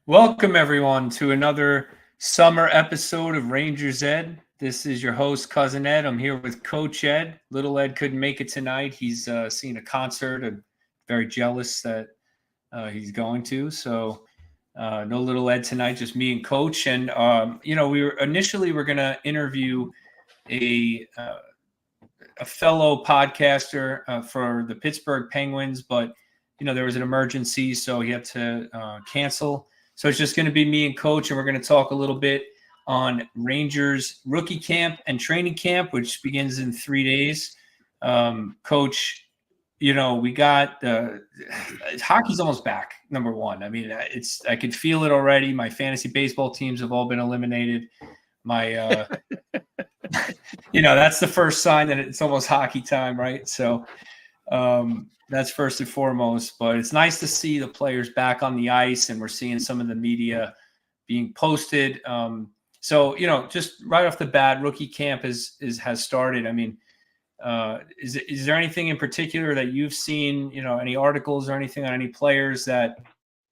Welcome, everyone, to another summer episode of Rangers Ed. This is your host, Cousin Ed. I'm here with Coach Ed. Little Ed couldn't make it tonight. He's seeing a concert. I'm very jealous that he's going to. So, no Little Ed tonight, just me and Coach. And, we're going to interview a, uh, a fellow podcaster for the Pittsburgh Penguins, but there was an emergency, so he had to cancel. So it's just going to be me and Coach, and we're going to talk a little bit on Rangers rookie camp and training camp, which begins in 3 days. Coach, we got hockey's almost back. Number one, I mean, I could feel it already. My fantasy baseball teams have all been eliminated. My that's the first sign that it's almost hockey time, right? So that's first and foremost. But it's nice to see the players back on the ice, and we're seeing some of the media being posted. Just right off the bat, rookie camp has started. I mean, is there anything in particular that you've seen? Any articles or anything on any players that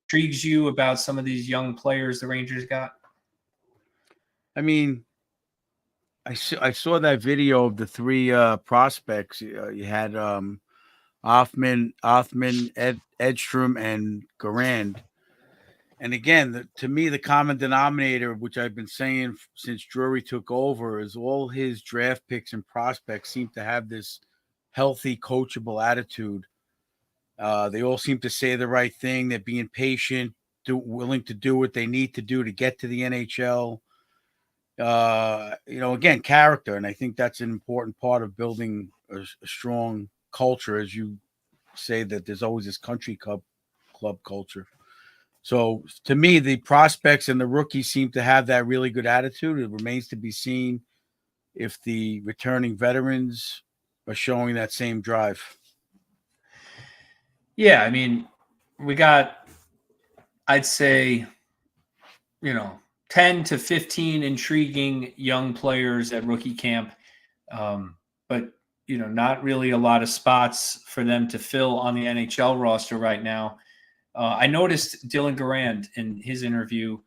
intrigues you about some of these young players the Rangers got? I mean, I saw that video of the three prospects. You had Hoffman, Edstrom, and Garand. And again, to me, the common denominator, which I've been saying since Drury took over, is all his draft picks and prospects seem to have this healthy, coachable attitude. They all seem to say the right thing. They're being patient, willing to do what they need to do to get to the NHL. Again, character. And I think that's an important part of building a strong culture, as you say that there's always this country club culture. So to me, the prospects and the rookies seem to have that really good attitude. It remains to be seen if the returning veterans are showing that same drive. Yeah, I mean, we got, I'd say, 10 to 15 intriguing young players at rookie camp. But, not really a lot of spots for them to fill on the NHL roster right now. I noticed Dylan Garand in his interview,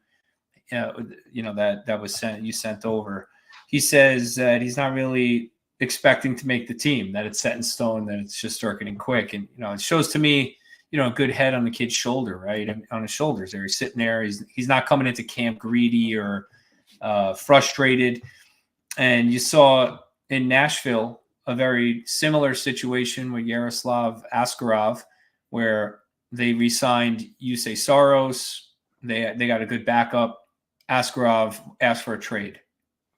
that was sent over. He says that he's not really expecting to make the team, that it's set in stone, that it's just starting quick. And, it shows to me, a good head on the kid's shoulder, right? On his shoulders there. He's sitting there. He's not coming into camp greedy or frustrated. And you saw in Nashville a very similar situation with Yaroslav Askarov, where they re-signed Yusei Saros. They got a good backup. Askarov asked for a trade,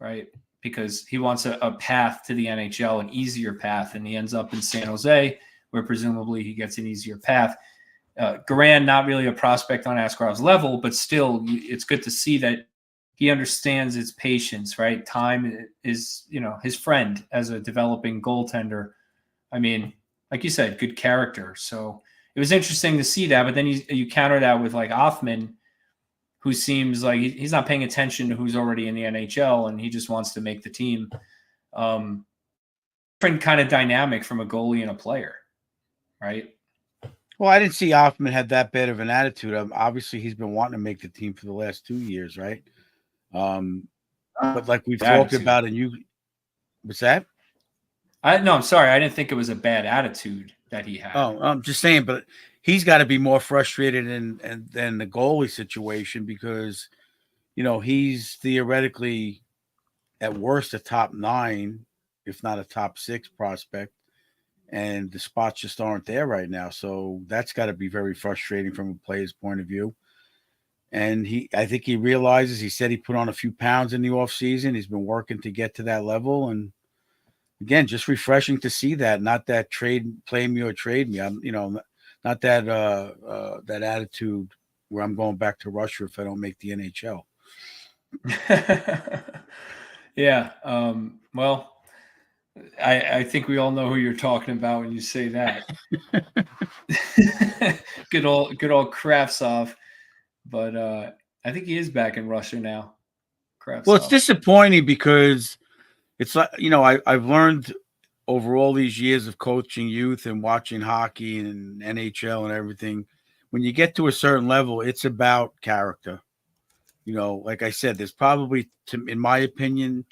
right? Because he wants a path to the NHL, an easier path, and he ends up in San Jose, where presumably he gets an easier path. Garand, not really a prospect on Askarov's level, but still, it's good to see that he understands its patience, right? Time is, his friend as a developing goaltender. I mean, like you said, good character. So it was interesting to see that. But then you counter that with like Hoffman, who seems like he's not paying attention to who's already in the NHL, and he just wants to make the team. Different kind of dynamic from a goalie and a player, right? Well, I didn't see Hoffman had that bad of an attitude. Obviously, he's been wanting to make the team for the last 2 years, right? But like we've talked about, and what's that? I'm sorry. I didn't think it was a bad attitude that he had. Oh, I'm just saying, but he's got to be more frustrated than the goalie situation because, he's theoretically at worst a top 9, if not a top 6 prospect. And the spots just aren't there right now. So that's got to be very frustrating from a player's point of view. And I think he realizes, he said he put on a few pounds in the off season. He's been working to get to that level. And again, just refreshing to see that, not that play me or trade me. I'm, not that, that attitude where I'm going back to Russia if I don't make the NHL. Yeah. Well, I think we all know who you're talking about when you say that. Good old Kravtsov. But I think he is back in Russia now. Kravtsov. Well, it's disappointing because it's like, I've learned over all these years of coaching youth and watching hockey and NHL and everything, when you get to a certain level, it's about character. You know, like I said, there's probably, in my opinion,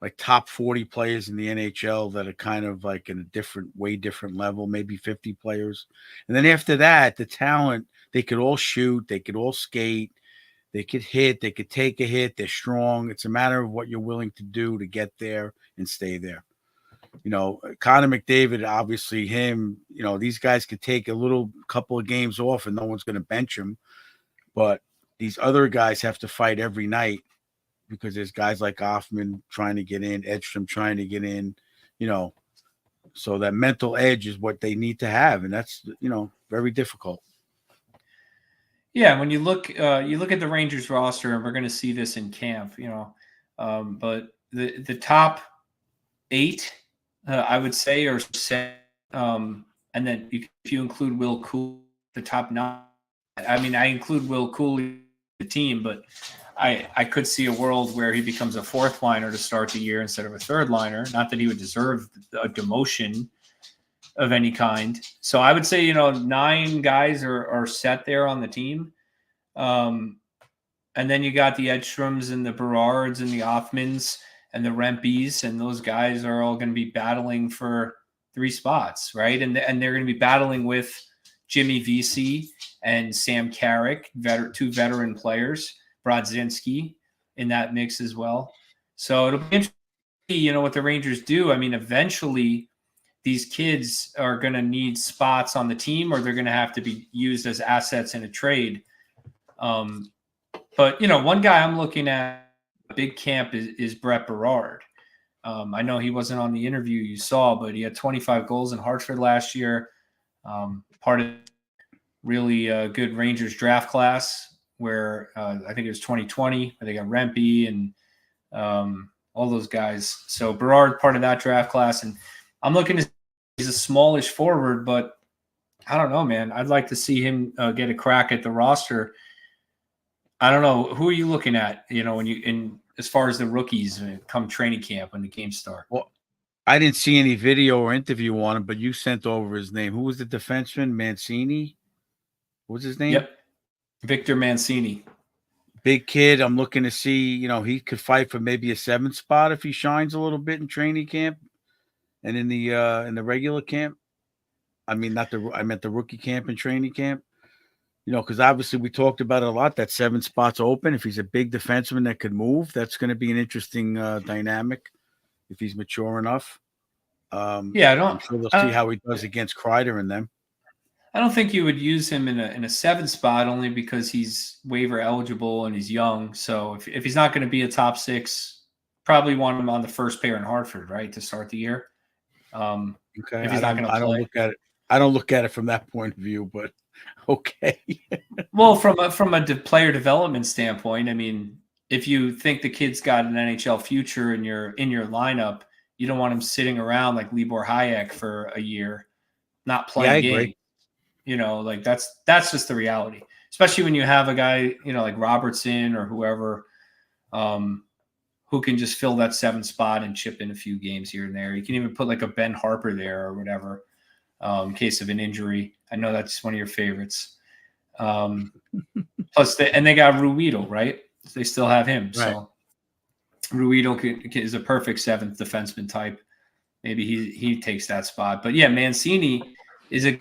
like top 40 players in the NHL that are kind of like in a different, way different level, maybe 50 players. And then after that, the talent, they could all shoot, they could all skate, they could hit, they could take a hit, they're strong. It's a matter of what you're willing to do to get there and stay there. You know, Connor McDavid, obviously him, you know, these guys could take a little couple of games off and no one's going to bench him. But these other guys have to fight every night because there's guys like Hoffman trying to get in, Edstrom trying to get in, you know. So that mental edge is what they need to have, and that's, you know, very difficult. Yeah, when you look at the Rangers roster, and we're going to see this in camp, you know, but the top 8, I would say, are set, and then if you include Will Cooley, the top 9. I mean, I include Will Cooley in the team, but I could see a world where he becomes a 4th liner to start the year instead of a 3rd liner. Not that he would deserve a demotion of any kind. So I would say, you know, 9 guys are set there on the team. And then you got the Edstroms and the Berards and the Offmans and the Rempes, and those guys are all going to be battling for 3 spots, right? And they're going to be battling with Jimmy Vesey and Sam Carrick, 2 veteran players, Brodzinski in that mix as well. So it'll be interesting, you know, what the Rangers do. I mean, eventually these kids are going to need spots on the team, or they're going to have to be used as assets in a trade. But, you know, one guy I'm looking at big camp is Brett Berard. I know he wasn't on the interview you saw, but he had 25 goals in Hartford last year. Part of really good Rangers draft class where I think it was 2020, where they got Rempe and all those guys. So Berard, part of that draft class. And I'm looking to, he's a smallish forward, but I don't know, man. I'd like to see him get a crack at the roster. I don't know. Who are you looking at, you know, as far as the rookies come training camp when the games start? Well, I didn't see any video or interview on him, but you sent over his name. Who was the defenseman? Mancini? What was his name? Yep. Victor Mancini. Big kid. I'm looking to see, you know, he could fight for maybe a 7th spot if he shines a little bit in training camp and in the regular camp. I mean, I meant the rookie camp and training camp. You know, because obviously we talked about it a lot. That 7 spots open. If he's a big defenseman that could move, that's going to be an interesting dynamic if he's mature enough. Yeah, I'm sure we'll see how he does against Kreider and them. I don't think you would use him in a 7 spot, only because he's waiver eligible and he's young. So if he's not going to be a top 6, probably want him on the first pair in Hartford, right, to start the year. Okay, if he's not going to play. don't look at it. I don't look at it from that point of view, but okay. Well, from a player development standpoint, I mean, if you think the kid's got an NHL future and you're in your lineup, you don't want him sitting around like Libor Hayek for a year, not playing games. Agree. You know, like that's just the reality. Especially when you have a guy, you know, like Robertson or whoever, who can just fill that 7 spot and chip in a few games here and there. You can even put like a Ben Harper there or whatever, in case of an injury. I know that's one of your favorites. Plus, they got Ruido, right? They still have him. Right. So Ruido is a perfect 7th defenseman type. Maybe he takes that spot. But yeah, Mancini is I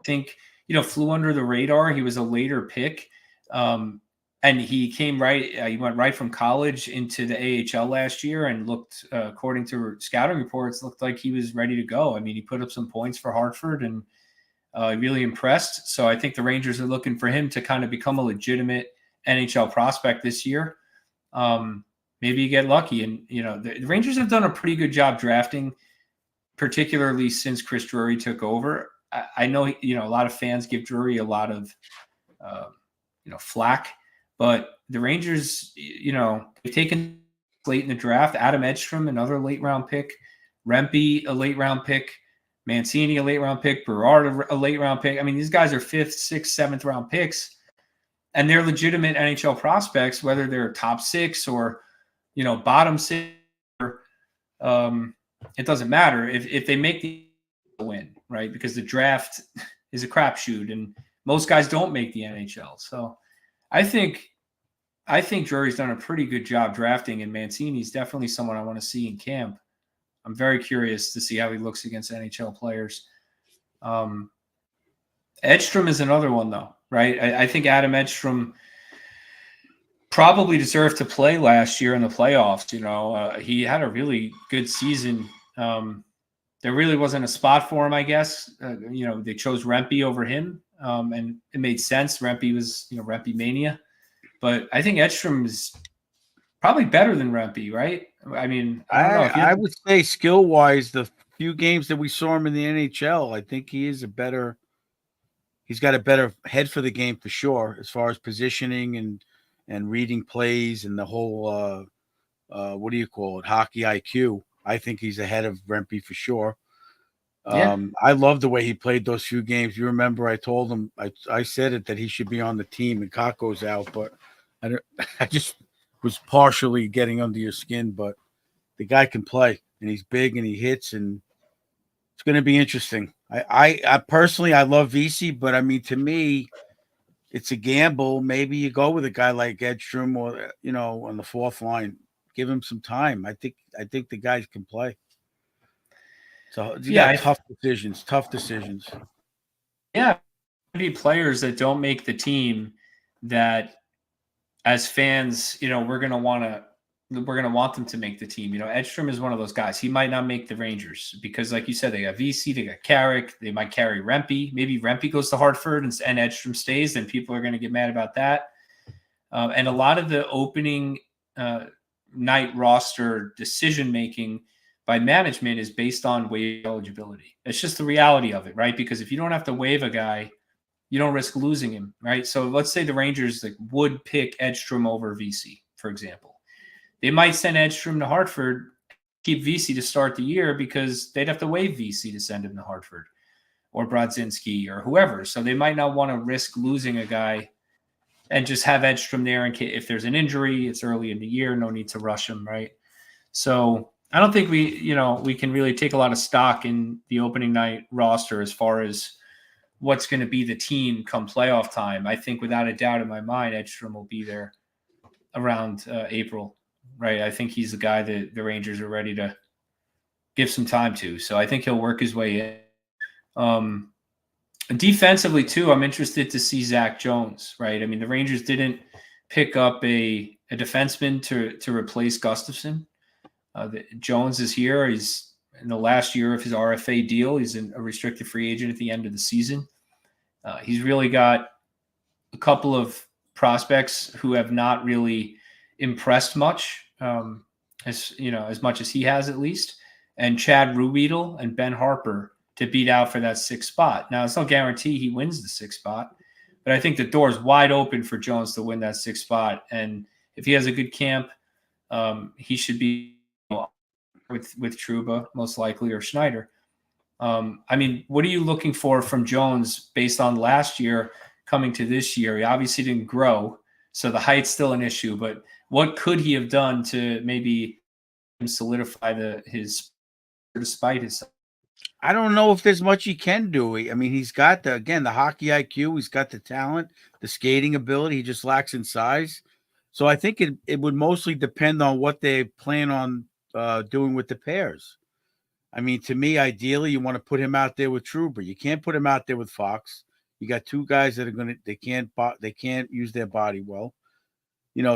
think, you know, flew under the radar. He was a later pick. And he came he went right from college into the AHL last year and looked, according to scouting reports, looked like he was ready to go. I mean, he put up some points for Hartford and really impressed. So I think the Rangers are looking for him to kind of become a legitimate NHL prospect this year. Maybe you get lucky. And, you know, the Rangers have done a pretty good job drafting, particularly since Chris Drury took over. I know, you know, a lot of fans give Drury a lot of, you know, flack, but the Rangers, you know, they've taken late in the draft, Adam Edstrom, another late round pick, Rempe, a late round pick, Mancini, a late round pick, Berard, a late round pick. I mean, these guys are 5th, 6th, 7th round picks, and they're legitimate NHL prospects, whether they're top 6 or, you know, bottom 6, or, it doesn't matter if they make the win, right? Because the draft is a crapshoot, and Most guys don't make the NHL. So I think Drury's done a pretty good job drafting, and Mancini's definitely someone I want to see in camp. I'm very curious to see how he looks against NHL players. Edstrom is another one, though, right? I think Adam Edstrom probably deserved to play last year in the playoffs. He had a really good season. There really wasn't a spot for him, I guess. They chose Rempe over him, and it made sense. Rempe was, Rempe mania. But I think Edstrom is probably better than Rempe, right? I mean, I don't know. I would say skill-wise, the few games that we saw him in the NHL, I think he's got a better head for the game for sure, as far as positioning and reading plays and the whole what do you call it, hockey IQ. I think he's ahead of Rempe for sure. I love the way he played those few games. You remember I told him, I said it, that he should be on the team and Kakko's out, but I just was partially getting under your skin. But the guy can play, and he's big and he hits, and it's going to be interesting. I personally, I love VC, but I mean, to me, it's a gamble. Maybe you go with a guy like Edstrom or, on the fourth line. Give him some time. I think the guys can play. So you got tough decisions. Yeah, be players that don't make the team that, as fans, we're gonna want them to make the team. Edstrom is one of those guys. He might not make the Rangers because, like you said, they got VC, they got Carrick, they might carry Rempe. Maybe Rempe goes to Hartford and Edstrom stays, then people are going to get mad about that. And a lot of the opening night roster decision making by management is based on waiver eligibility. It's just the reality of it, right? Because if you don't have to waive a guy, you don't risk losing him, right? So let's say the Rangers would pick Edstrom over VC, for example. They might send Edstrom to Hartford, keep VC to start the year because they'd have to waive VC to send him to Hartford or Brodzinski or whoever. So they might not want to risk losing a guy and just have Edstrom there in case if there's an injury. It's early in the year, no need to rush him, right? So I don't think we can really take a lot of stock in the opening night roster as far as what's going to be the team come playoff time. I think without a doubt in my mind, Edstrom will be there around April, right? I think he's the guy that the Rangers are ready to give some time to. So I think he'll work his way in. Defensively, too, I'm interested to see Zach Jones, right? I mean, the Rangers didn't pick up a defenseman to replace Gustafsson. Jones is here. He's in the last year of his RFA deal. He's a restricted free agent at the end of the season. He's really got a couple of prospects who have not really impressed much, as much as he has at least, and Chad Ruedel and Ben Harper to beat out for that sixth spot. Now, it's no guarantee he wins the sixth spot, but I think the door is wide open for Jones to win that sixth spot. And if he has a good camp, he should be with Trouba, most likely, or Schneider. I mean, what are you looking for from Jones based on last year coming to this year? He obviously didn't grow, so the height's still an issue, but what could he have done to maybe solidify his despite his? I don't know if there's much he can do. I mean, he's got the hockey IQ, he's got the talent, the skating ability. He just lacks in size. So I think it would mostly depend on what they plan on doing with the pairs. I mean, to me, ideally, you want to put him out there with Trouba. You can't put him out there with Fox. You got two guys that are they can't use their body well.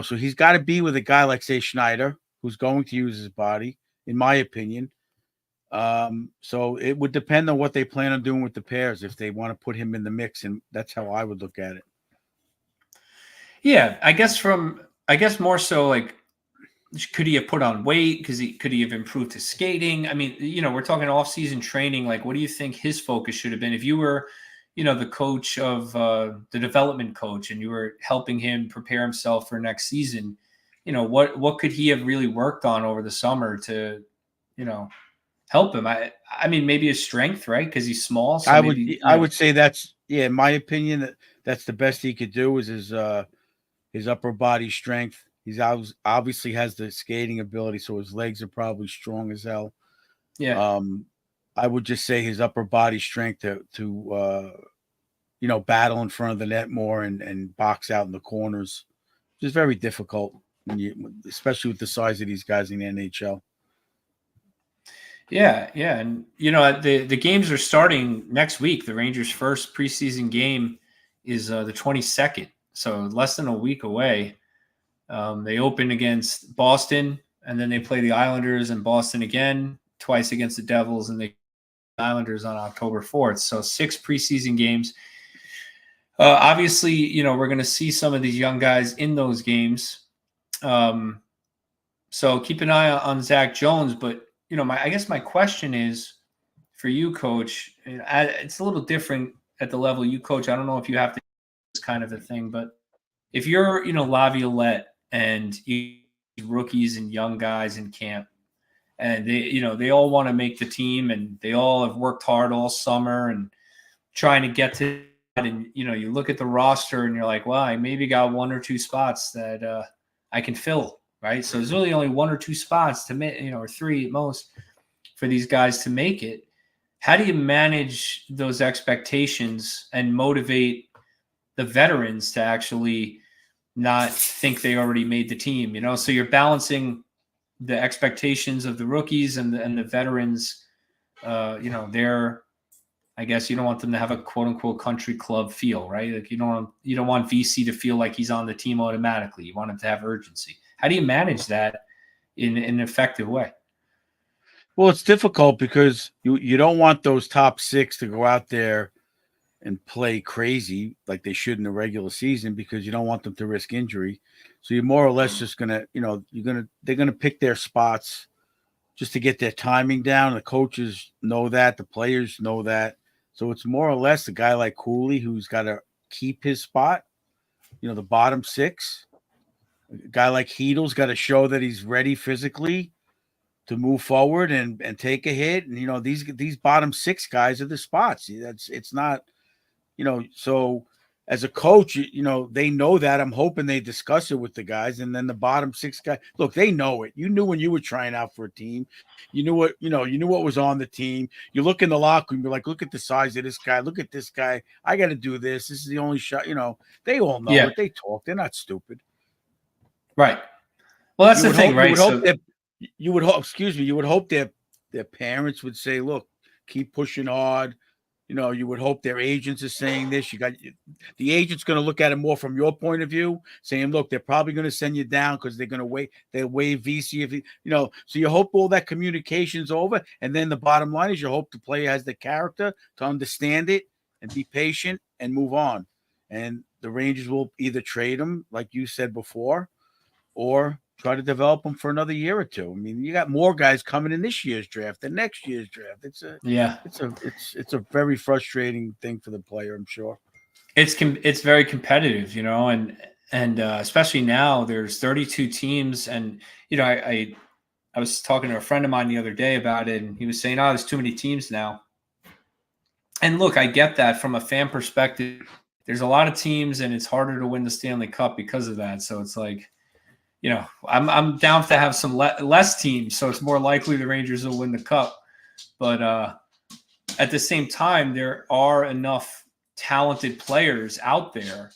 So he's got to be with a guy like, say, Schneider, who's going to use his body, in my opinion. So it would depend on what they plan on doing with the pairs if they want to put him in the mix, and that's how I would look at it. Yeah, I guess more so like, could he have put on weight? Could he have improved his skating? I mean, we're talking off-season training. Like, what do you think his focus should have been if you were, the coach of the development coach and you were helping him prepare himself for next season? What could he have really worked on over the summer to, help him? I mean, maybe his strength, right? Because he's small. So I would say that's, in my opinion, that's the best he could do is his upper body strength. He's obviously has the skating ability, so his legs are probably strong as hell. Yeah. I would just say his upper body strength to battle in front of the net more and box out in the corners. It's very difficult especially with the size of these guys in the NHL. Yeah, and the games are starting next week. The Rangers' first preseason game is the 22nd, so less than a week away. They open against Boston, and then they play the Islanders and Boston again, twice against the Devils, and the Islanders on October 4th. So 6 preseason games. Obviously, we're going to see some of these young guys in those games. So keep an eye on Zach Jones, but I guess my question is for you, Coach. It's a little different at the level you coach. I don't know if you have to do this kind of a thing, but if you're, Laviolette and you rookies and young guys in camp, and they all want to make the team, and they all have worked hard all summer and trying to get to that, and you look at the roster and you're like, well, I maybe got 1 or 2 spots that I can fill. Right. So there's really only 1 or 2 spots to make, or 3 at most for these guys to make it. How do you manage those expectations and motivate the veterans to actually not think they already made the team? So you're balancing the expectations of the rookies and the veterans. They're, I guess you don't want them to have a quote unquote country club feel, right? Like you don't want VC to feel like he's on the team automatically. You want him to have urgency. How do you manage that in an effective way? Well, it's difficult because you don't want those top 6 to go out there and play crazy like they should in the regular season because you don't want them to risk injury. So you're more or less just gonna, they're gonna pick their spots just to get their timing down. The coaches know that, the players know that. So it's more or less a guy like Cooley who's got to keep his spot, the bottom 6. A guy like Heedle's got to show that he's ready physically to move forward and take a hit. And these bottom 6 guys are the spots. It's not, so as a coach, they know that. I'm hoping they discuss it with the guys. And then the bottom 6 guys, look, they know it. You knew when you were trying out for a team, you knew what was on the team. You look in the locker room, you're like, look at the size of this guy. Look at this guy. I got to do this. This is the only shot. They all know it. They talk. They're not stupid. Right. Well, that's the thing, right? You would hope their parents would say, look, keep pushing hard. You would hope their agents are saying this. You got the agent's going to look at it more from your point of view, saying, look, they're probably going to send you down because they're going to wait. They'll waive VC if so you hope all that communication's over. And then the bottom line is you hope the player has the character to understand it and be patient and move on. And the Rangers will either trade him, like you said before, or try to develop them for another year or 2. I mean, you got more guys coming in this year's draft than next year's draft. It's a very frustrating thing for the player, I'm sure. It's very competitive, and especially now there's 32 teams, and I was talking to a friend of mine the other day about it, and he was saying, "Oh, there's too many teams now." And look, I get that from a fan perspective. There's a lot of teams, and it's harder to win the Stanley Cup because of that. So it's like, I'm down to have some less teams, so it's more likely the Rangers will win the Cup. But at the same time, there are enough talented players out there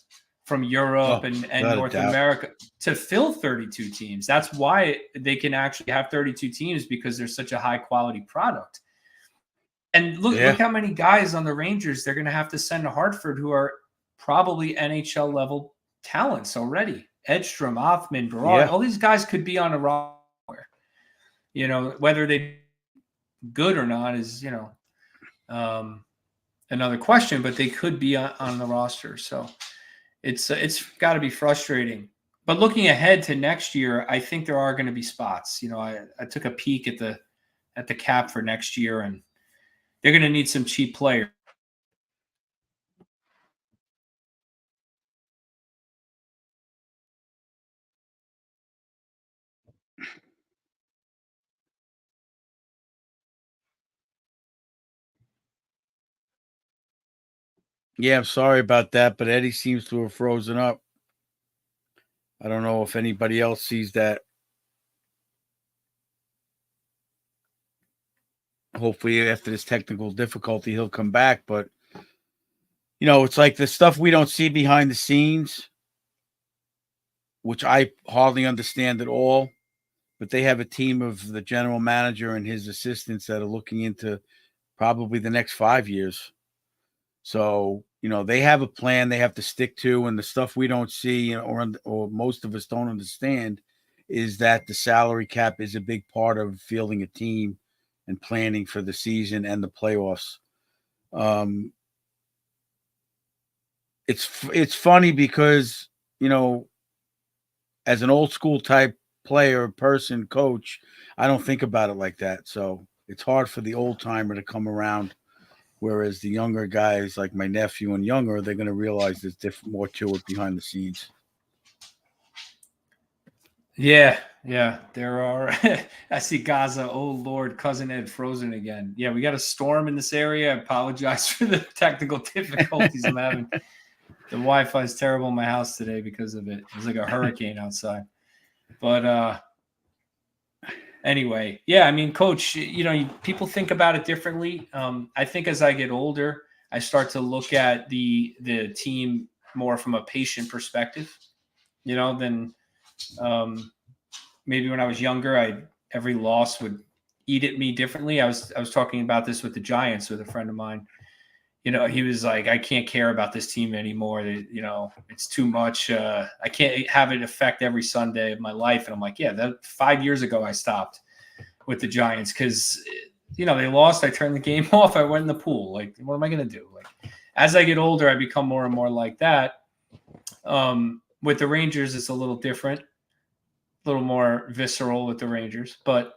from Europe and North America to fill 32 teams. That's why they can actually have 32 teams, because they're such a high quality product. And look how many guys on the Rangers they're going to have to send to Hartford who are probably NHL level talents already. Edstrom, Hoffman, Berard, all these guys could be on a roster. Whether they good or not is, another question, but they could be on the roster. So it's got to be frustrating. But looking ahead to next year, I think there are going to be spots. I took a peek at the cap for next year, and they're going to need some cheap players. Yeah, I'm sorry about that, but Eddie seems to have frozen up. I don't know if anybody else sees that. Hopefully after this technical difficulty, he'll come back. But, it's like the stuff we don't see behind the scenes, which I hardly understand at all. But they have a team of the general manager and his assistants that are looking into probably the next 5 years. So, they have a plan they have to stick to, and the stuff we don't see, or most of us don't understand, is that the salary cap is a big part of fielding a team and planning for the season and the playoffs. It's funny because, as an old school type player, person, coach, I don't think about it like that. So it's hard for the old timer to come around. Whereas the younger guys, like my nephew and younger, they're going to realize there's more to it behind the scenes. Yeah. There are. I see Gaza. Oh Lord, cousin Ed frozen again. Yeah, we got a storm in this area. I apologize for the technical difficulties I'm having. The Wi-Fi is terrible in my house today because of it. It was like a hurricane outside. But anyway, yeah, I mean, Coach, people think about it differently. I think as I get older, I start to look at the team more from a patient perspective, than maybe when I was younger. Every loss would eat at me differently. I was talking about this with the Giants with a friend of mine. He was like, I can't care about this team anymore. It's too much. I can't have it affect every Sunday of my life. And I'm like, yeah, that 5 years ago I stopped with the Giants because, they lost. I turned the game off. I went in the pool. Like, what am I going to do? Like, as I get older, I become more and more like that. With the Rangers, it's a little different, a little more visceral with the Rangers. But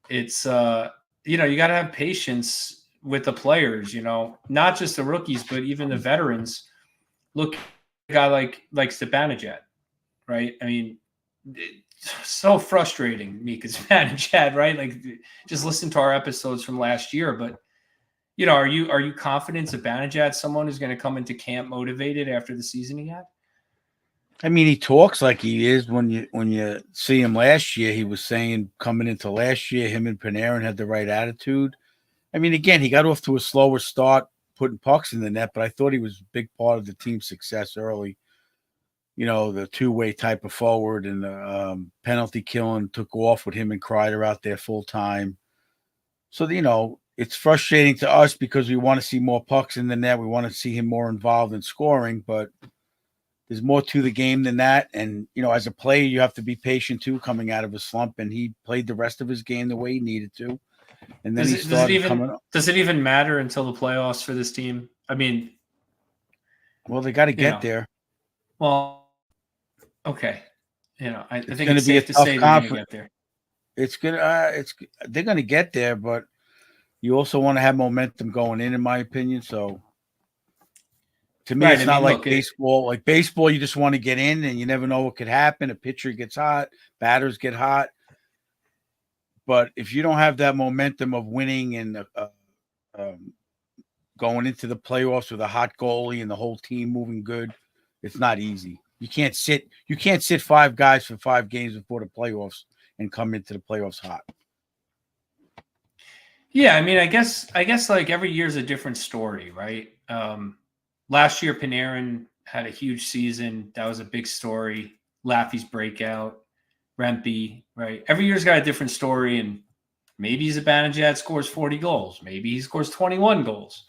it's, you got to have patience with the players, not just the rookies, but even the veterans. Look at a guy like Zibanejad, right? I mean, it's so frustrating, Mika Zibanejad, right? Like, just listen to our episodes from last year. But are you confident Zibanejad, someone who's going to come into camp motivated after the season he had? I mean, he talks like he is. When you see him last year, he was saying coming into last year, him and Panarin had the right attitude. I mean, again, he got off to a slower start putting pucks in the net, but I thought he was a big part of the team's success early. The two-way type of forward, and the penalty killing took off with him and Kreider out there full time. So, it's frustrating to us because we want to see more pucks in the net. We want to see him more involved in scoring, but there's more to the game than that. And, as a player, you have to be patient too, coming out of a slump. And he played the rest of his game the way he needed to. And then does it even matter until the playoffs for this team? I mean, well, they got to get there. Well, okay. I think it's safe to say they're going to get there. They're going to get there, but you also want to have momentum going in my opinion. So to me, it's not like baseball. Like baseball, you just want to get in, and you never know what could happen. A pitcher gets hot, batters get hot. But if you don't have that momentum of winning and going into the playoffs with a hot goalie and the whole team moving good, it's not easy. You can't sit 5 guys for 5 games before the playoffs and come into the playoffs hot. Yeah, I mean, I guess like every year is a different story, right? Last year, Panarin had a huge season. That was a big story. Laffy's breakout. Rempe, right? Every year's got a different story, and maybe Zibanejad scores 40 goals. Maybe he scores 21 goals.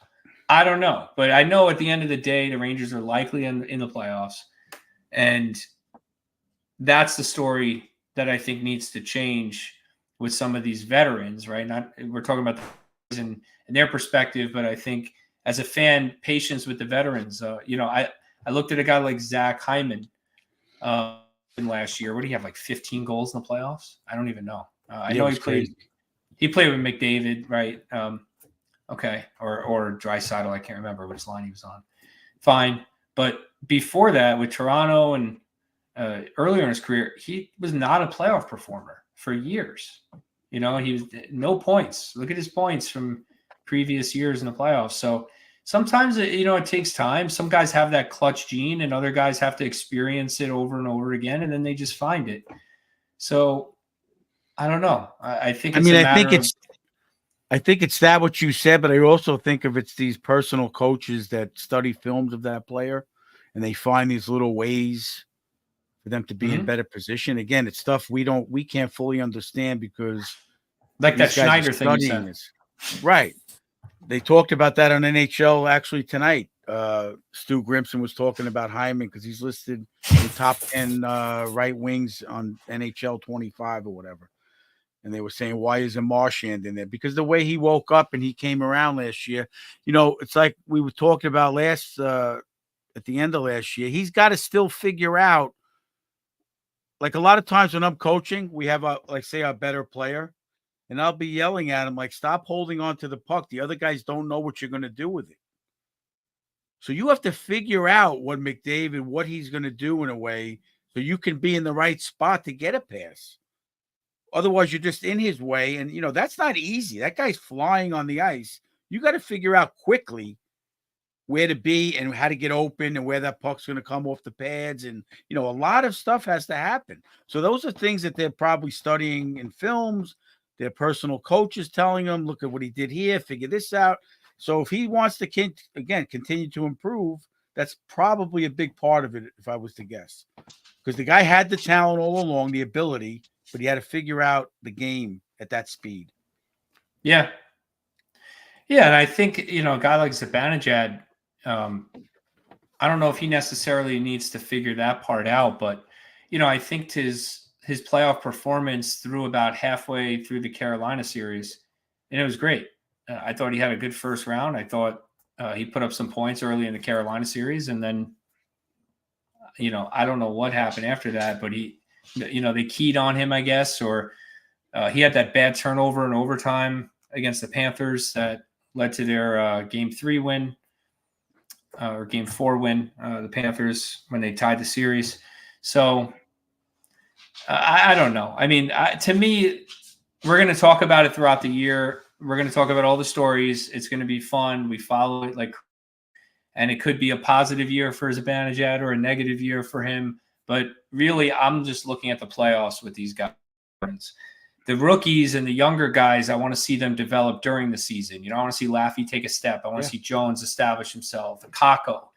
I don't know. But I know at the end of the day, the Rangers are likely in the playoffs. And that's the story that I think needs to change with some of these veterans, right? We're talking about the in their perspective, but I think as a fan, patience with the veterans. I looked at a guy like Zach Hyman last year. What do you have, like 15 goals in the playoffs? I don't even know. I know he played with McDavid, right? Okay, or Draisaitl. I can't remember which line he was on. Fine, but before that, with Toronto and earlier in his career, he was not a playoff performer for years. He was no points. Look at his points from previous years in the playoffs. So sometimes, it takes time. Some guys have that clutch gene, and other guys have to experience it over and over again, and then they just find it. So I don't know. I think it's I think it's that what you said, but I also think of it's these personal coaches that study films of that player, and they find these little ways for them to be in Mhm. better position. Again, it's stuff we can't fully understand because Like that these guys are Schneider thing you studying said. this. Right. They talked about that on NHL actually tonight. Stu Grimson was talking about Hyman because he's listed in the top 10 right wings on NHL 25 or whatever. And they were saying, why isn't Marchand in there? Because the way he woke up and he came around last year, it's like we were talking about at the end of last year. He's got to still figure out. Like a lot of times when I'm coaching, we have say our better player, and I'll be yelling at him like, stop holding on to the puck. The other guys don't know what you're going to do with it. So you have to figure out what he's going to do in a way so you can be in the right spot to get a pass. Otherwise, you're just in his way. And, that's not easy. That guy's flying on the ice. You got to figure out quickly where to be and how to get open and where that puck's going to come off the pads. And, a lot of stuff has to happen. So those are things that they're probably studying in films. Their personal coaches telling them, look at what he did here, figure this out. So if he wants to, continue to improve, that's probably a big part of it, if I was to guess. Because the guy had the talent all along, the ability, but he had to figure out the game at that speed. Yeah. Yeah, and I think, a guy like Zibanejad, I don't know if he necessarily needs to figure that part out, but, I think his playoff performance through about halfway through the Carolina series, and it was great. I thought he had a good first round. I thought he put up some points early in the Carolina series, and then, I don't know what happened after that, but they keyed on him, I guess, or he had that bad turnover in overtime against the Panthers that led to their Game 3 win or Game 4 win, the Panthers, when they tied the series. So I don't know. I mean, to me, we're going to talk about it throughout the year. We're going to talk about all the stories. It's going to be fun. We follow it and it could be a positive year for Zibanejad or a negative year for him. But really, I'm just looking at the playoffs with these guys. The rookies and the younger guys, I want to see them develop during the season. I want to see Laffy take a step. I want to see Jones establish himself. Kako,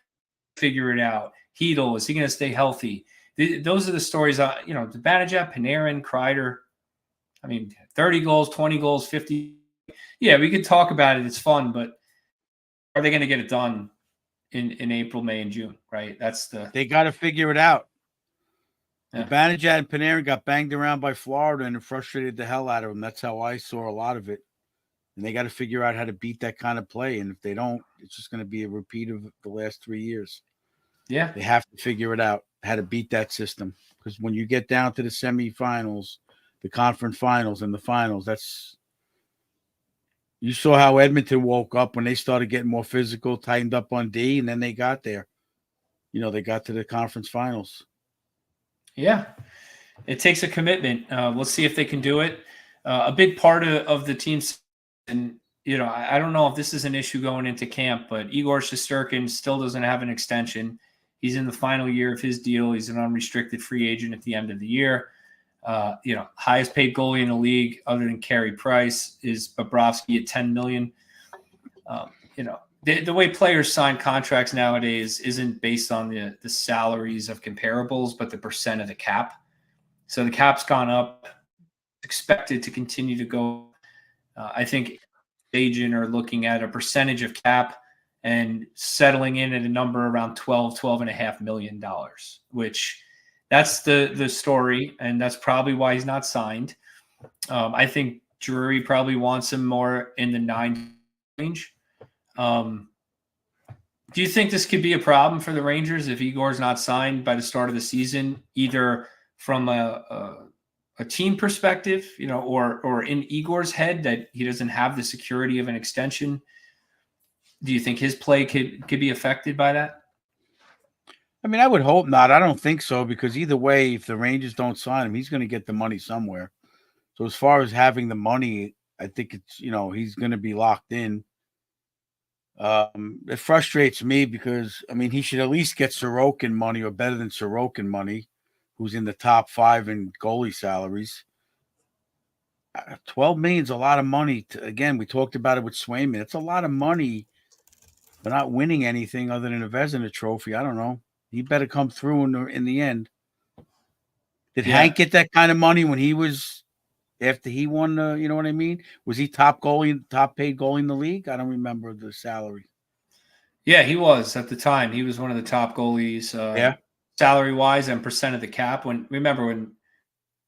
figure it out. Hedl, is he going to stay healthy? Those are the stories. Zibanejad, Panarin, Kreider. I mean, 30 goals, 20 goals, 50. Yeah, we could talk about it. It's fun, but are they going to get it done in April, May, and June? Right? They got to figure it out. Yeah. Zibanejad and Panarin got banged around by Florida and it frustrated the hell out of them. That's how I saw a lot of it. And they got to figure out how to beat that kind of play. And if they don't, it's just going to be a repeat of the last 3 years. Yeah. They have to figure it out, how to beat that system. Because when you get down to the semifinals, the conference finals, and the finals, you saw how Edmonton woke up when they started getting more physical, tightened up on D, and then they got there. They got to the conference finals. Yeah. It takes a commitment. We'll see if they can do it. A big part of the team's, and I don't know if this is an issue going into camp, but Igor Shesterkin still doesn't have an extension. He's in the final year of his deal. He's an unrestricted free agent at the end of the year. Highest paid goalie in the league, other than Carey Price, is Bobrovsky at $10 million. The way players sign contracts nowadays isn't based on the salaries of comparables, but the percent of the cap. So the cap's gone up, expected to continue to go. I think agent are looking at a percentage of cap and settling in at a number around $12.5 million, which that's the story. And that's probably why he's not signed. I think Drury probably wants him more in the 9 range. Do you think this could be a problem for the Rangers if Igor's not signed by the start of the season, either from a team perspective, or in Igor's head that he doesn't have the security of an extension? Do you think his play could be affected by that? I mean, I would hope not. I don't think so, because either way, if the Rangers don't sign him, he's going to get the money somewhere. So as far as having the money, I think it's, he's going to be locked in. It frustrates me because, I mean, he should at least get Sorokin money, or better than Sorokin money, who's in the top 5 in goalie salaries. 12 million is a lot of money. Again, we talked about it with Swayman. It's a lot of money for not winning anything other than a Vezina trophy. I don't know. He better come through in the end. Did Hank get that kind of money when he was after he won? You know what I mean? Was he top paid goalie in the league? I don't remember the salary. Yeah, he was at the time. He was one of the top goalies, salary wise and percent of the cap. When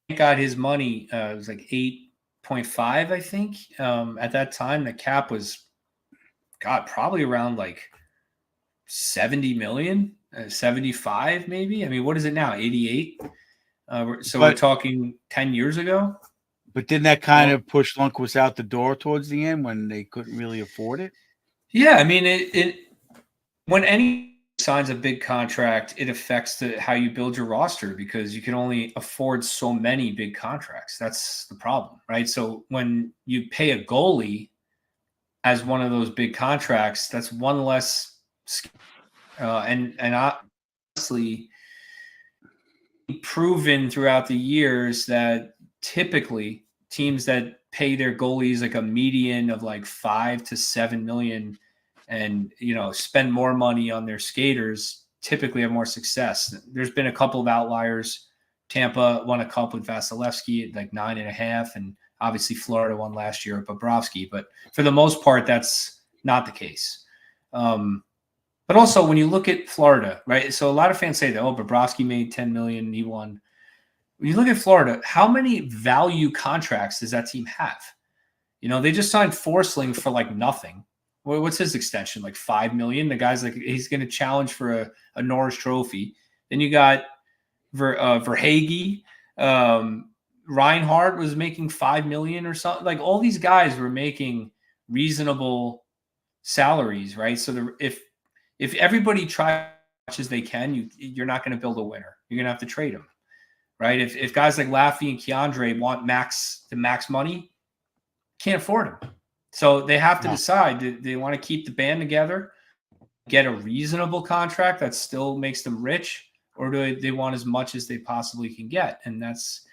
he got his money, it was like 8.5, I think. At that time, the cap was, God, probably around like 70 million, 75 maybe. I mean, what is it now? 88. We're talking 10 years ago. But didn't that kind of push Lundqvist out the door towards the end when they couldn't really afford it? Yeah, I mean, it when any signs a big contract, it affects how you build your roster because you can only afford so many big contracts. That's the problem, right? So when you pay a goalie as one of those big contracts, that's one less. And honestly, proven throughout the years that typically teams that pay their goalies like a median of like 5 to 7 million and spend more money on their skaters typically have more success. There's been a couple of outliers. Tampa won a cup with Vasilevsky at like 9.5, and obviously Florida won last year at Bobrovsky. But for the most part, that's not the case. But also when you look at Florida, right? So a lot of fans say that, Bobrovsky made 10 million, he won. When you look at Florida, how many value contracts does that team have? They just signed Forsling for like nothing. What's his extension? Like 5 million. The guy's like, he's going to challenge for a Norris Trophy. Then you got Verhaeghe. Reinhardt was making 5 million or something. Like all these guys were making reasonable salaries, right? So if everybody tries as much as they can, you're not going to build a winner. You're going to have to trade them, right? If guys like Laffy and Keandre want the max money, can't afford them. So they have to decide, do they want to keep the band together, get a reasonable contract that still makes them rich, or do they want as much as they possibly can get? And that's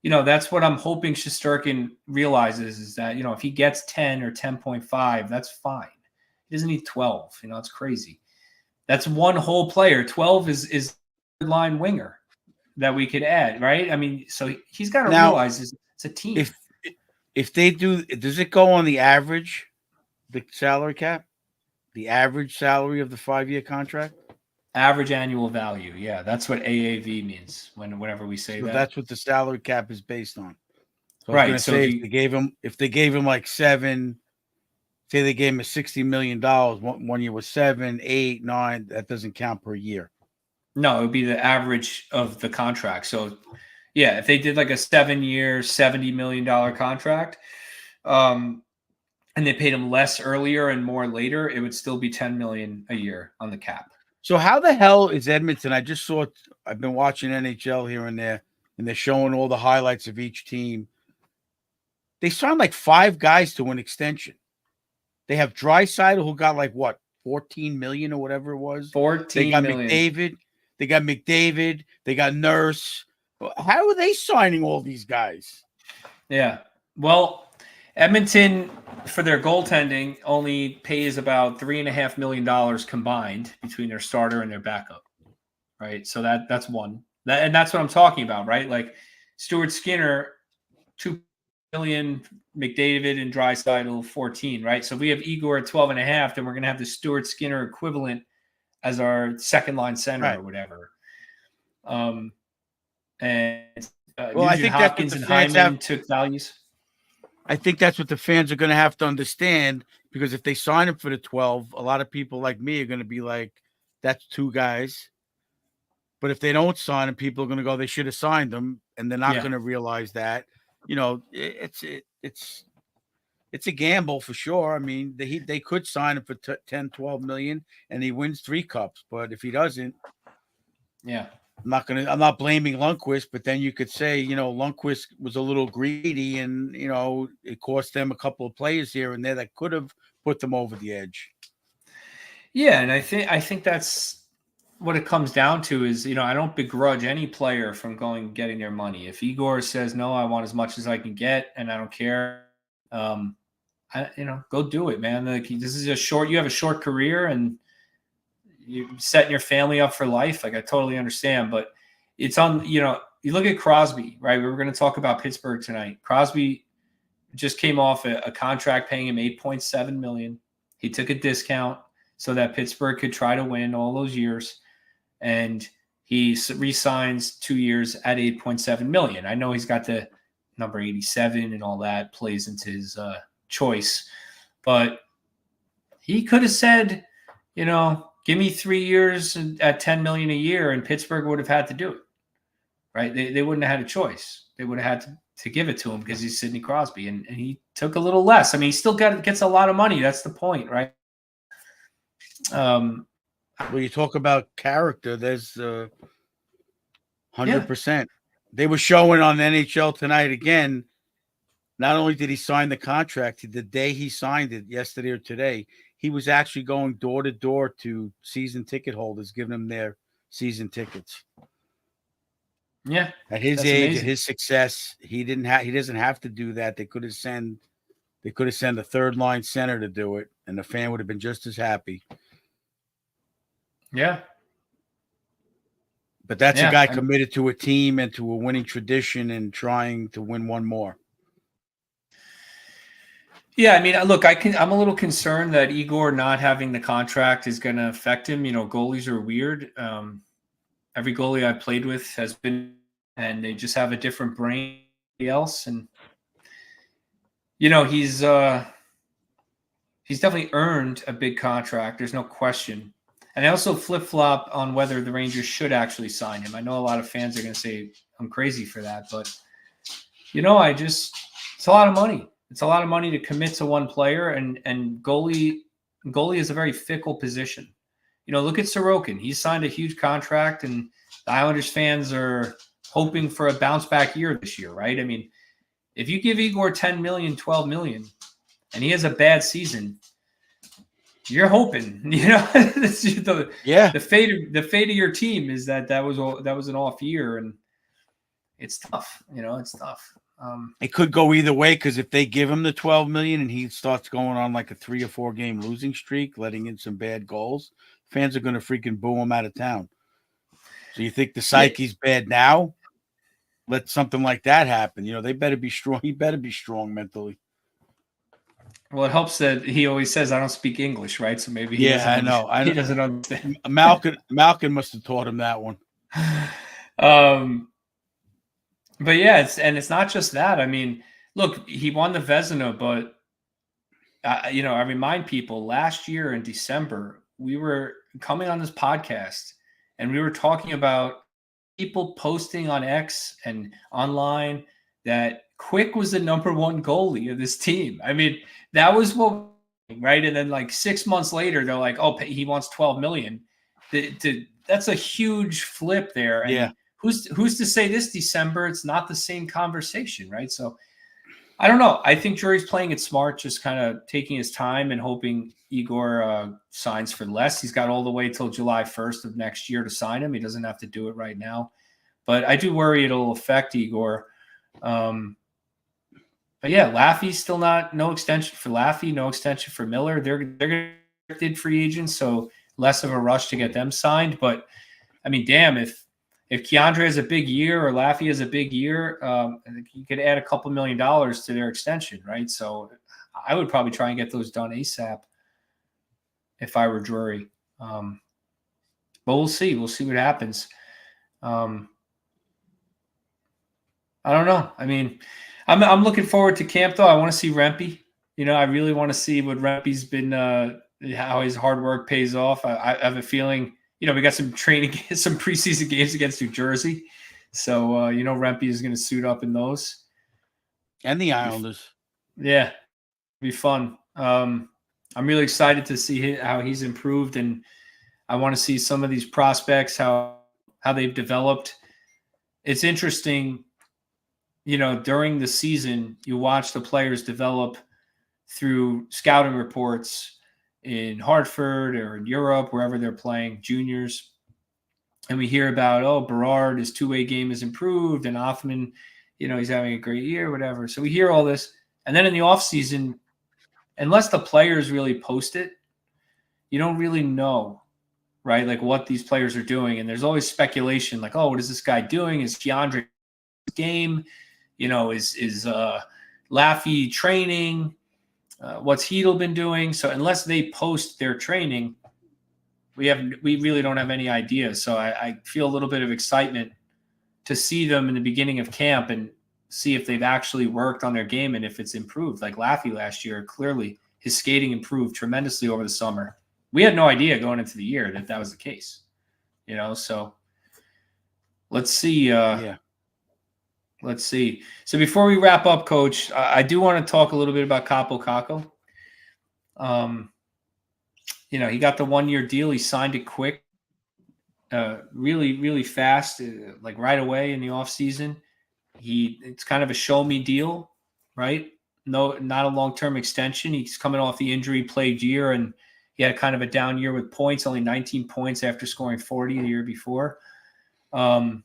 what I'm hoping Shesterkin realizes is that, if he gets 10 or 10.5, that's fine. He doesn't need 12. It's crazy. That's one whole player. 12 is third line winger that we could add, right? I mean, so he's got to realize it's a team. If they do, does it go on the average, the salary cap? The average salary of the 5-year contract? Average annual value. Yeah, that's what AAV means whenever we say that. That's what the salary cap is based on. So right. I was going to say if they gave him like 7, say they gave him $60 million, one year was 7, 8, 9, that doesn't count per year. No, it would be the average of the contract. So yeah, if they did like a 7-year, $70 million contract, and they paid him less earlier and more later, it would still be $10 million a year on the cap. So how the hell is Edmonton? I've been watching NHL here and there, and they're showing all the highlights of each team. They signed like 5 guys to an extension. They have Draisaitl, who got like what, 14 million or whatever it was. 14 million. They got McDavid. They got Nurse. How are they signing all these guys? Yeah. Well, Edmonton, for their goaltending, only pays about $3.5 million combined between their starter and their backup, right? So that's one. And that's what I'm talking about, right? Like Stuart Skinner, $2 million, McDavid and Draisaitl 14, right? So if we have Igor at 12.5, then we're going to have the Stuart Skinner equivalent as our second line center or whatever. I think Hopkins and Hyman took values. I think that's what the fans are going to have to understand, because if they sign him for the 12, a lot of people like me are going to be like, that's 2 guys. But if they don't sign him, people are going to go, they should have signed him, and they're not going to realize that. It's a gamble for sure. I mean, they could sign him for 10, 12 million, and he wins 3 cups. But if he doesn't, I'm not blaming Lundqvist, but then you could say, Lundqvist was a little greedy, and it cost them a couple of players here and there that could have put them over the edge. Yeah, and I think that's what it comes down to is, I don't begrudge any player from getting their money. If Igor says, no, I want as much as I can get and I don't care, go do it, man. Like, this is you have a short career and you're setting your family up for life. Like, I totally understand, but it's on, you look at Crosby, right? We were going to talk about Pittsburgh tonight. Crosby just came off a contract paying him $8.7 million. He took a discount so that Pittsburgh could try to win all those years. And he re-signs 2 years at $8.7 million. I know he's got the number 87 and all that plays into his choice, but he could have said, give me 3 years at $10 million a year, and Pittsburgh would have had to do it, right? They wouldn't have had a choice. They would have had to give it to him because he's Sidney Crosby, and he took a little less. I mean, he still gets a lot of money. That's the point, right? When you talk about character, there's 100%. They were showing on NHL Tonight again. Not only did he sign the contract, the day he signed it, yesterday or today, he was actually going door to door to season ticket holders, giving them their season tickets. Yeah, at his age, at his success, he doesn't have to do that. They could have sent a third line center to do it, and the fan would have been just as happy. Yeah. But that's a guy committed to a team and to a winning tradition and trying to win one more. Yeah, I mean, look, I'm a little concerned that Igor not having the contract is going to affect him. Goalies are weird. Every goalie I've played with has been, and they just have a different brain than else. And, he's definitely earned a big contract. There's no question. And I also flip-flop on whether the Rangers should actually sign him. I know a lot of fans are going to say I'm crazy for that, but, it's a lot of money. It's a lot of money to commit to one player, and goalie is a very fickle position. Look at Sorokin. He signed a huge contract, and the Islanders fans are hoping for a bounce-back year this year, right? I mean, if you give Igor $10 million, $12 million, and he has a bad season, you're hoping, the fate of your team is that was an off year, and it's tough. It's tough. It could go either way, because if they give him the $12 million and he starts going on like a 3 or 4 game losing streak, letting in some bad goals, fans are going to freaking boo him out of town. So you think the psyche's bad now? Let something like that happen. They better be strong. He better be strong mentally. Well, it helps that he always says, I don't speak English, right? So maybe he doesn't understand. He doesn't understand. Malkin must have taught him that one. But yeah, it's not just that. I mean, look, he won the Vezina, but I remind people, last year in December, we were coming on this podcast and we were talking about people posting on X and online that Quick was the number one goalie of this team. I mean, that was what, right? And then like 6 months later, they're like, oh, he wants $12 million. That's a huge flip there. And yeah. Who's to say this December it's not the same conversation, right? So I don't know. I think Drury's playing it smart, just kind of taking his time and hoping Igor signs for less. He's got all the way till July 1st of next year to sign him. He doesn't have to do it right now. But I do worry it'll affect Igor. But yeah, Laffey's still no extension for Laffey, no extension for Miller. They're restricted free agents, so less of a rush to get them signed. But I mean, damn, if Keandre has a big year or Laffey has a big year, you could add a couple $1 million to their extension, right? So I would probably try and get those done ASAP if I were Drury. But we'll see. We'll see what happens. I don't know. I mean, I'm looking forward to camp, though. I want to see Rempe. I really want to see what Rempe's been, how his hard work pays off. I have a feeling, we got some preseason games against New Jersey. So, Rempe is going to suit up in those. And the Islanders. Yeah, be fun. I'm really excited to see how he's improved, and I want to see some of these prospects, how they've developed. It's interesting, during the season, you watch the players develop through scouting reports in Hartford or in Europe, wherever they're playing, juniors. and we hear about, oh, Berard, his two-way game has improved, and Othman, he's having a great year, whatever. So we hear all this. And then in the offseason, unless the players really post it, you don't really know, right? Like what these players are doing. And there's always speculation like, oh, what is this guy doing? Is Keandre game? Is Laffy training? What's Heedle been doing? So unless they post their training, we really don't have any idea. So I feel a little bit of excitement to see them in the beginning of camp and see if they've actually worked on their game and if it's improved. Like Laffy last year, clearly his skating improved tremendously over the summer. We had no idea going into the year that was the case, so let's see. Let's see. So before we wrap up, Coach, I do want to talk a little bit about Capo Caco. He got the 1-year deal. He signed it quick, really, really fast, like right away in the offseason. It's kind of a show me deal, right? No, not a long-term extension. He's coming off the injury-plagued year, and he had kind of a down year with points, only 19 points after scoring 40 the year before. It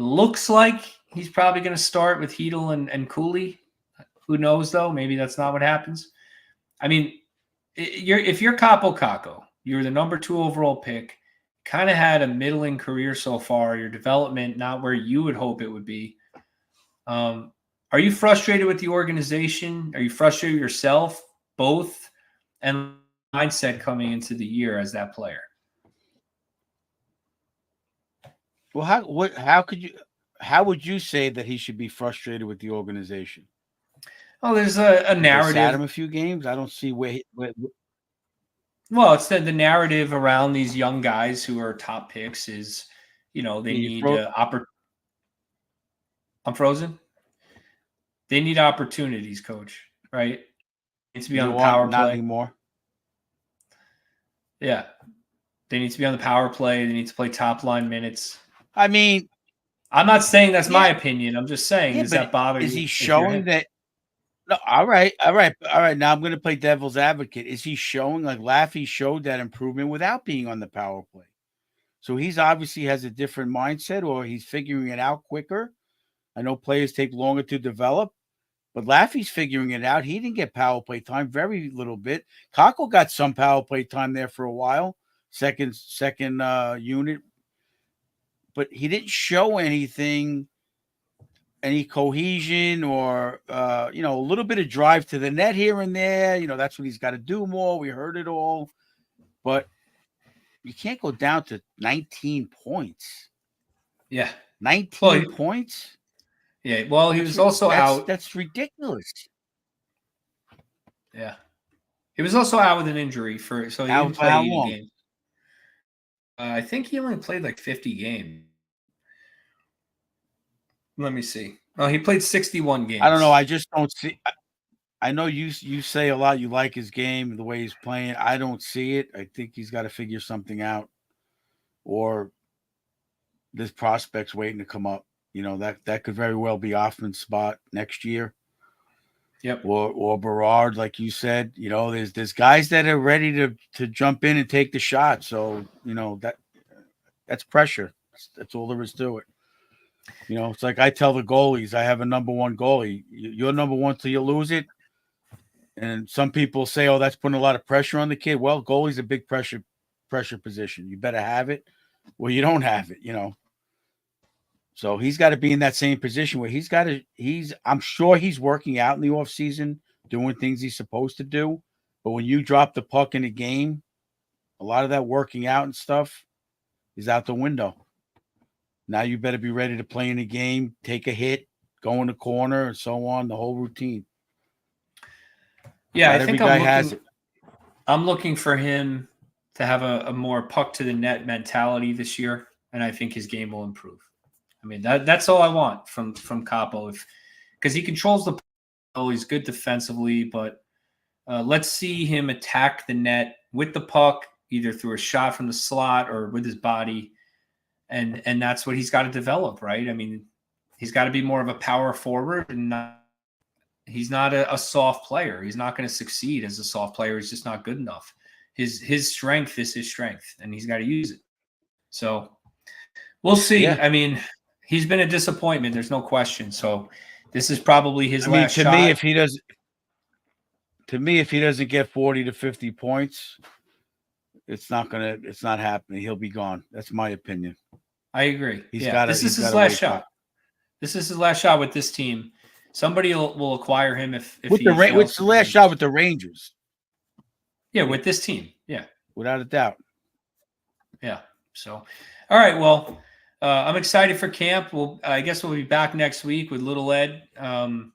looks like he's probably going to start with Heedle and Cooley. Who knows, though? Maybe that's not what happens. I mean, if you're Capo Caco, you're the number 2 overall pick, kind of had a middling career so far, your development not where you would hope it would be. Are you frustrated with the organization? Are you frustrated with yourself? Both? And mindset coming into the year as that player? Well, how would you say that he should be frustrated with the organization? Oh, there's a narrative. They sat him a few games. I don't see where. Well, it's the narrative around these young guys who are top picks is, they need I'm frozen. They need opportunities, Coach. Right? Needs to be on the power play. Not anymore. Yeah, they need to be on the power play. They need to play top line minutes. I mean, I'm not saying that's my opinion. I'm just saying, does that bother you? Is he showing that? No, all right. Now I'm going to play devil's advocate. Is he showing, like Laffy showed that improvement without being on the power play? So he's obviously has a different mindset, or he's figuring it out quicker. I know players take longer to develop, but Laffy's figuring it out. He didn't get power play time, very little bit. Caco got some power play time there for a while, second unit, but he didn't show anything. Any cohesion or, a little bit of drive to the net here and there. That's what he's got to do more. We heard it all. But you can't go down to 19 points. Yeah. 19 points? Yeah. Well, he was also out. That's ridiculous. Yeah. He was also out with an injury so he didn't play 80 games. I think he only played like 50 games. Let me see. Oh, he played 61 games. I don't know. I just don't see. I know you say a lot. You like his game, the way he's playing. I don't see it. I think he's got to figure something out, or this prospect's waiting to come up. That could very well be Othman's spot next year. Yep. Or Berard, like you said. There's guys that are ready to jump in and take the shot. So that's pressure. That's all there is to it. It's like I tell the goalies, I have a number 1 goalie. You're number 1 till you lose it. And some people say, oh, that's putting a lot of pressure on the kid. Well, goalie's a big pressure position. You better have it or you don't have it, So he's got to be in that same position where I'm sure he's working out in the off season, doing things he's supposed to do. But when you drop the puck in a game, a lot of that working out and stuff is out the window. Now you better be ready to play in a game, take a hit, go in the corner, and so on, the whole routine. Yeah, I think I'm looking for him to have a more puck to the net mentality this year, and I think his game will improve. I mean, that's all I want from Capo, because he controls the puck. He's good defensively, but let's see him attack the net with the puck, either through a shot from the slot or with his body. And that's what he's got to develop, right? I mean, he's got to be more of a power forward, and he's not a soft player. He's not going to succeed as a soft player. He's just not good enough. His strength is his strength, and he's got to use it. So We'll see. Yeah. I mean, he's been a disappointment. There's no question. So this is probably his I mean, last shot. if he doesn't get 40 to 50 points, it's not happening. He'll be gone. That's my opinion. I agree. This is his gotta last wake shot. up. This is his last shot with this team. Somebody will acquire him if With he fails what's the last shot with the Rangers? Yeah, with this team. Yeah. Without a doubt. Yeah. So, all right. Well, I'm excited for camp. I guess we'll be back next week with Little Ed. Always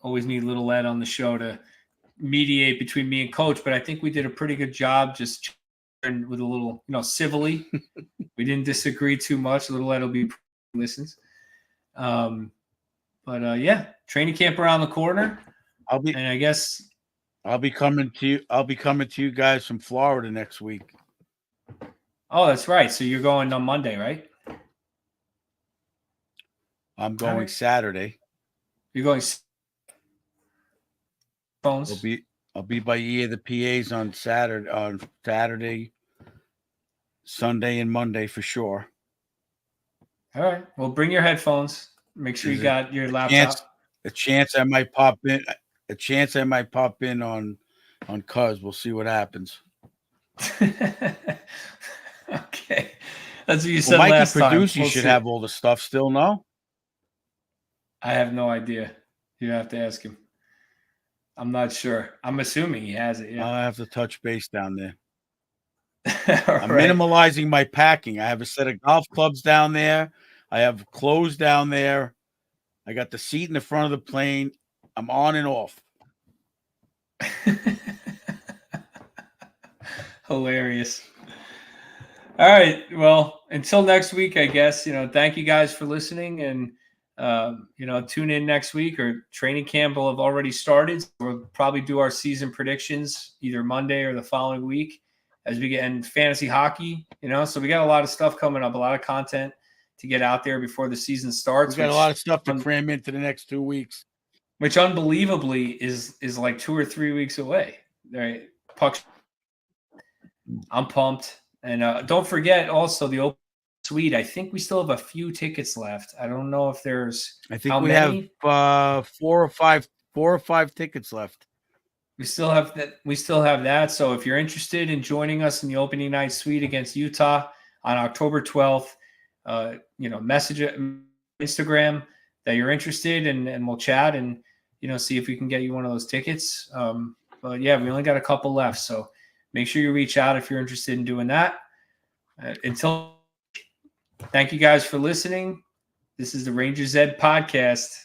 need Little Ed on the show to mediate between me and Coach. But I think we did a pretty good job just with a little, civilly. We didn't disagree too much. Little Ed will be listens. Yeah, training camp around the corner. I'll be coming to you guys from Florida next week. Oh, that's right. So you're going on Monday, right? I'm going Saturday. You're going phones? I'll be by ear the PAs on Saturday, Sunday, and Monday for sure. All right. Well, bring your headphones. Make sure you got your laptop. A chance I might pop in on Cuz. We'll see what happens. Okay. That's what you said Mikey last time. You should have all the stuff still, no? I have no idea. You have to ask him. I'm not sure. I'm assuming he has it. Yeah. I'll have to touch base down there. I'm minimalizing my packing. I have a set of golf clubs down there. I have clothes down there. I got the seat in the front of the plane. I'm on and off. Hilarious. All right. Well, until next week, I guess, thank you guys for listening, and, tune in next week. Or training camp will have already started. We'll probably do our season predictions either Monday or the following week as we get in fantasy hockey, so we got a lot of stuff coming up, a lot of content to get out there before the season starts. We got a lot of stuff to cram into the next 2 weeks, which unbelievably is like 2 or 3 weeks away. Right. Puck. I'm pumped. And don't forget also the open suite. I think we still have a few tickets left. I don't know if there's. I think we have 4 or 5 tickets left. We still have that. So if you're interested in joining us in the opening night suite against Utah on October 12th, message it Instagram that you're interested, and we'll chat and see if we can get you one of those tickets. But yeah, we only got a couple left, so make sure you reach out if you're interested in doing that. Thank you guys for listening. This is the Rangers Ed podcast.